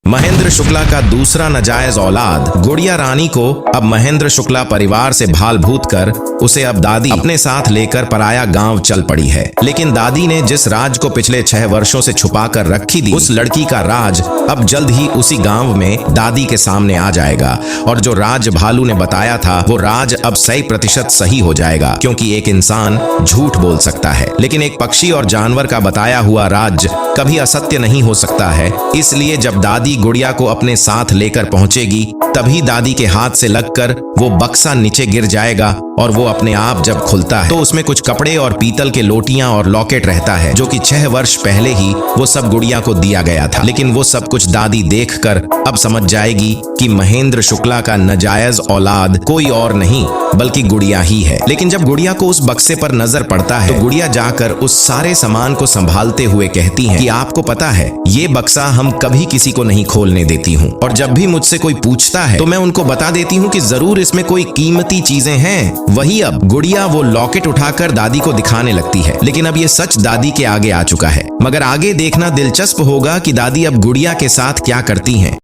महेंद्र शुक्ला का दूसरा नाजायज औलाद गुड़िया रानी को अब महेंद्र शुक्ला परिवार से भाल भूत कर उसे अब दादी अपने साथ लेकर पराया गांव चल पड़ी है। लेकिन दादी ने जिस राज को पिछले 6 वर्षों से छुपा कर रखी थी, उस लड़की का राज अब जल्द ही उसी गांव में दादी के सामने आ जाएगा। और जो राज भालू ने बताया था वो राज अब 100% सही हो जाएगा, क्योंकि एक इंसान झूठ बोल सकता है लेकिन एक पक्षी और जानवर का बताया हुआ राज कभी असत्य नहीं हो सकता है। इसलिए जब दादी गुड़िया को अपने साथ लेकर पहुंचेगी तभी दादी के हाथ से लगकर वो बक्सा नीचे गिर जाएगा और वो अपने आप जब खुलता है तो उसमें कुछ कपड़े और पीतल के लोटियां और लॉकेट रहता है, जो कि 6 वर्ष पहले ही वो सब गुड़िया को दिया गया था। लेकिन वो सब कुछ दादी देखकर अब समझ जाएगी कि महेंद्र शुक्ला का नाजायज औलाद कोई और नहीं बल्कि गुड़िया ही है। लेकिन जब गुड़िया को उस बक्से पर नजर पड़ता है तो गुड़िया जाकर उस सारे सामान को संभालते हुए कहती है कि आपको पता है ये बक्सा हम कभी किसी को नहीं खोलने देती हूँ, और जब भी मुझसे कोई पूछता है तो मैं उनको बता देती हूँ कि जरूर इसमें कोई कीमती चीजें हैं। वही अब गुड़िया वो लॉकेट उठाकर दादी को दिखाने लगती है। लेकिन अब ये सच दादी के आगे आ चुका है, मगर आगे देखना दिलचस्प होगा कि दादी अब गुड़िया के साथ क्या करती हैं।